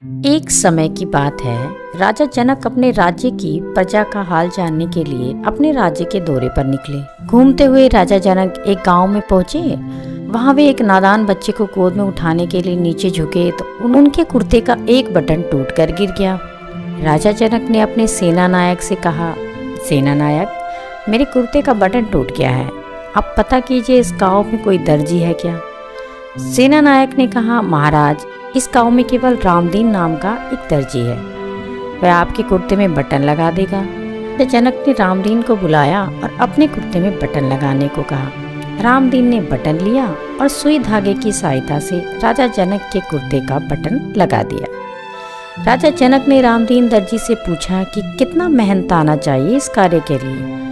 एक समय की बात है। राजा जनक अपने राज्य की प्रजा का हाल जानने के लिए अपने राज्य के दौरे पर निकले। घूमते हुए राजा जनक एक गांव में पहुंचे। वहां वे एक नादान बच्चे को गोद में उठाने के लिए नीचे झुके तो उनके कुर्ते का एक बटन टूटकर गिर गया। राजा जनक ने अपने सेना नायक से कहा, सेना नायक, मेरे कुर्ते का बटन टूट गया है, आप पता कीजिए इस गाँव में कोई दर्जी है क्या। सेना नायक ने कहा, महाराज, इस गांव में केवल रामदीन नाम का एक दर्जी है, वह आपके कुर्ते में बटन लगा देगा। जनक ने रामदीन को बुलाया और अपने कुर्ते में बटन लगाने को कहा। रामदीन ने बटन लिया और सुई धागे की सहायता से राजा जनक के कुर्ते का बटन लगा दिया। राजा जनक ने रामदीन दर्जी से पूछा कि कितना मेहनताना चाहिए इस कार्य के लिए।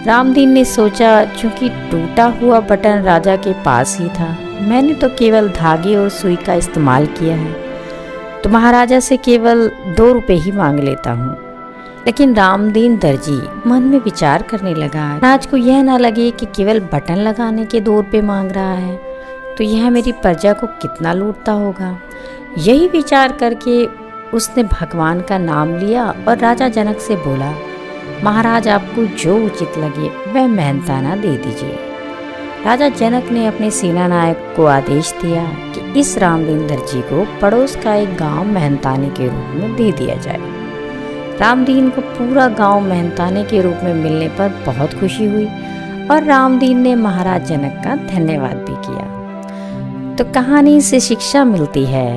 रामदीन ने सोचा, चूंकि टूटा हुआ बटन राजा के पास ही था, मैंने तो केवल धागे और सुई का इस्तेमाल किया है, तो महाराजा से केवल 2 रुपए ही मांग लेता हूँ। लेकिन रामदीन दर्जी मन में विचार करने लगा, राज को यह ना लगे कि केवल बटन लगाने के 2 रुपए मांग रहा है, तो यह मेरी प्रजा को कितना लूटता होगा। यही विचार करके उसने भगवान का नाम लिया और राजा जनक से बोला, महाराज, आपको जो उचित लगे वह मेहनताना दे दीजिए। राजा जनक ने अपने सेना नायक को आदेश दिया कि इस रामदीन दर्जी को पड़ोस का एक गांव मेहनताने के रूप में दे दिया जाए। रामदीन को पूरा गांव मेहनताने के रूप में मिलने पर बहुत खुशी हुई और रामदीन ने महाराज जनक का धन्यवाद भी किया। तो कहानी से शिक्षा मिलती है,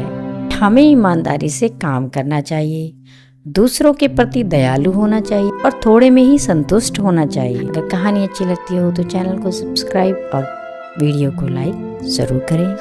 हमें ईमानदारी से काम करना चाहिए, दूसरों के प्रति दयालु होना चाहिए और थोड़े में ही संतुष्ट होना चाहिए। अगर कहानी अच्छी लगती हो तो चैनल को सब्सक्राइब और वीडियो को लाइक ज़रूर करें।